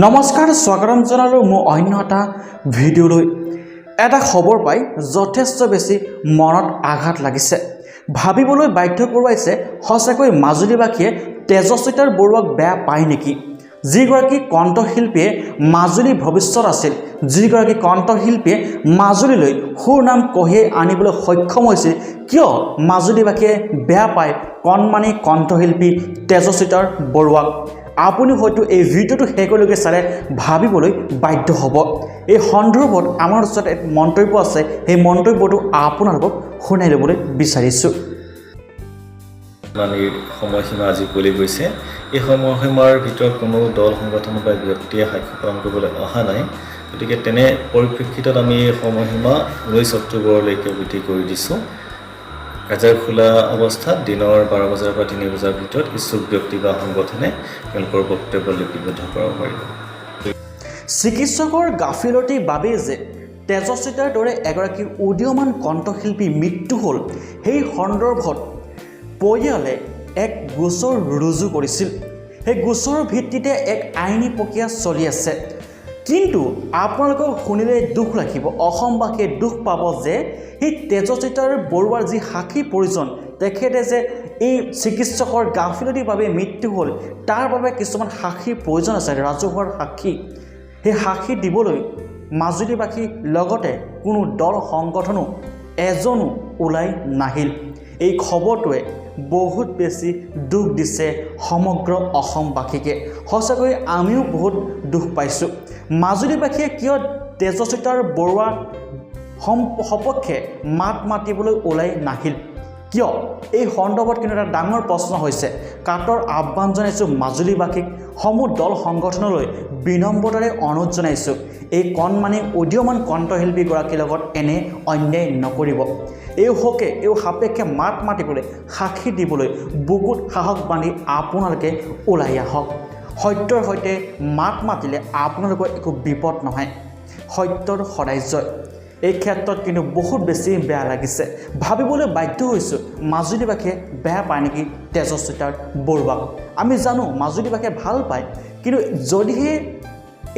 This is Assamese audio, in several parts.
নমস্কাৰ স্বাগতম জনালো মোৰ অন্য এটা ভিডিঅ'লৈ এটা খবৰ পাই যথেষ্ট বেছি মনত আঘাত লাগিছে ভাবিবলৈ বাধ্য কৰোৱাইছে সঁচাকৈ মাজুলীবাসীয়ে তেজস্বিতাৰ বৰুৱাক বেয়া পায় নেকি যিগৰাকী কণ্ঠশিল্পীয়ে মাজুলী ভৱিষ্যত আছিল যিগৰাকী কণ্ঠশিল্পীয়ে মাজুলীলৈ সুনাম কঢ়িয়াই আনিবলৈ সক্ষম হৈছিল কিয় মাজুলীবাসীয়ে বেয়া পায় কণমানি কণ্ঠশিল্পী তেজস্বিতাৰ বৰুৱাক আপুনি হয়তো এই ভিডিওটো হেকলৈকে চালে ভাবিবলৈ বাধ্য হ'ব এই সন্দৰ্ভত আমাৰ ওচৰত এক মন্তব্য আছে এই মন্তব্যটো আপোনালোকক শুনাই ল'বলৈ বিচাৰিছোঁ সময়সীমা আজি পলি গৈছে এই সময়সীমাৰ ভিতৰত কোনো দল সংগঠন বা ব্যক্তিয়ে সাক্ষ্য প্ৰদান কৰিবলৈ অহা নাই গতিকে তেনে পৰিপ্ৰেক্ষিতত আমি সময়সীমা 19 অক্টোবৰলৈকে বৃদ্ধি কৰি দিছোঁ কাজাৰ খোলা অৱস্থাত দিনৰ 12 বজাৰ পৰা 3 বজাৰ ভিতৰত ইচ্ছুক ব্যক্তি বা সংগঠনে তেওঁলোকৰ বক্তব্য লিপিবদ্ধ কৰাব পাৰিব চিকিৎসকৰ গাফিলতিৰ বাবে যে তেজস্বিতাৰ দৰে এগৰাকী উদীয়মান কণ্ঠশিল্পী মৃত্যু হ'ল সেই সন্দৰ্ভত পৰিয়ালে এক গোচৰ ৰুজু কৰিছিল সেই গোচৰৰ ভিত্তিতে এক আইনী প্ৰক্ৰিয়া চলি আছে কিন্তু আপোনালোকক শুনিলে দুখ লাগিব অসমবাসীয়ে দুখ পাব যে এই তেজস্বিতাৰ বৰুৱাৰ যি সাক্ষী প্ৰয়োজন তেখেতে যে এই চিকিৎসকৰ গাফিলতিৰ বাবে মৃত্যু হ'ল তাৰ বাবে কিছুমান সাক্ষীৰ প্ৰয়োজন আছে ৰাজহুৱাৰ সাক্ষী সেই সাক্ষী দিবলৈ মাজুলীবাসীৰ লগতে কোনো দল সংগঠনো এজনো ওলাই নাহিল এই খবৰটোৱে বহুত বেছি দুখ দিছে সমগ্ৰ অসমবাসীকে সঁচাকৈ আমিও বহুত দুখ পাইছোঁ মাজুলীবাসীয়ে কিয় তেজস্বিতাৰ বৰুৱা সপক্ষে মাত মাতিবলৈ ওলাই নাহিল কিয় এই সন্দৰ্ভত কিন্তু এটা ডাঙৰ প্ৰশ্ন হৈছে কাটৰ আহ্বান জনাইছোঁ মাজুলীবাসীক সমূহ দল সংগঠনলৈ বিনম্ৰতাৰে অনুৰোধ জনাইছোঁ এই কণমানি উদীয়মান কণ্ঠশিল্পীগৰাকীৰ লগত এনে অন্যায় নকৰিব এই হকে এই সাপেক্ষে মাত মাতিবলৈ সাক্ষী দিবলৈ বুকুত সাহস বান্ধি আপোনালোকে ওলাই আহক সত্যৰ সৈতে মাত মাতিলে আপোনালোকৰ একো বিপদ নহয় সত্যৰ সদায় জয় এই ক্ষেত্ৰত কিন্তু বহুত বেছি বেয়া লাগিছে ভাবিবলৈ বাধ্য হৈছোঁ মাজুলীবাসীয়ে বেয়া পায় নেকি তেজস্বিতাৰ বৰুৱাক আমি জানো মাজুলীবাসীয়ে ভাল পায় কিন্তু যদিহে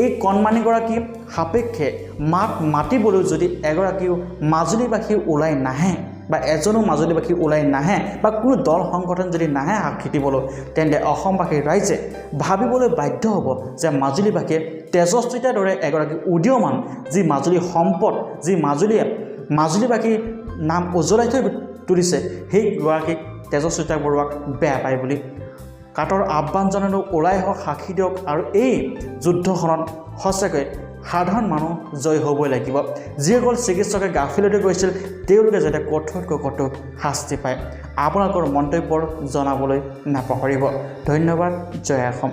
এই কণমানিগৰাকী সাপেক্ষে মাত মাতিবলৈ যদি এগৰাকীও মাজুলীবাসী ওলাই নাহে বা এজনো মাজুলীবাসী ওলাই নাহে বা কোনো দল সংগঠন যদি নাহে সাক্ষী দিবলৈ তেন্তে অসমবাসীৰ ৰাইজে ভাবিবলৈ বাধ্য হ'ব যে মাজুলীবাসীয়ে তেজস্বিতাৰ দৰে এগৰাকী উদীয়মান যি মাজুলী সম্পদ যি মাজুলীবাসীৰ নাম উজ্বলাই থৈ তুলিছে সেইগৰাকীক তেজস্বিতা বৰুৱাক বেয়া পায় বুলি কাটৰ আহ্বান জনালোঁ ওলাই আহক সাক্ষী দিয়ক আৰু এই যুদ্ধখনত সঁচাকৈ সাধাৰণ মানুহ জয় হ'বই লাগিব যিসকল চিকিৎসকে গাফিলতি কৰিছিল তেওঁলোকে যাতে কঠোৰতকৈ কঠোৰ শাস্তি পায় আপোনালোকৰ মন্তব্য জনাবলৈ নাপাহৰিব ধন্যবাদ জয় অসম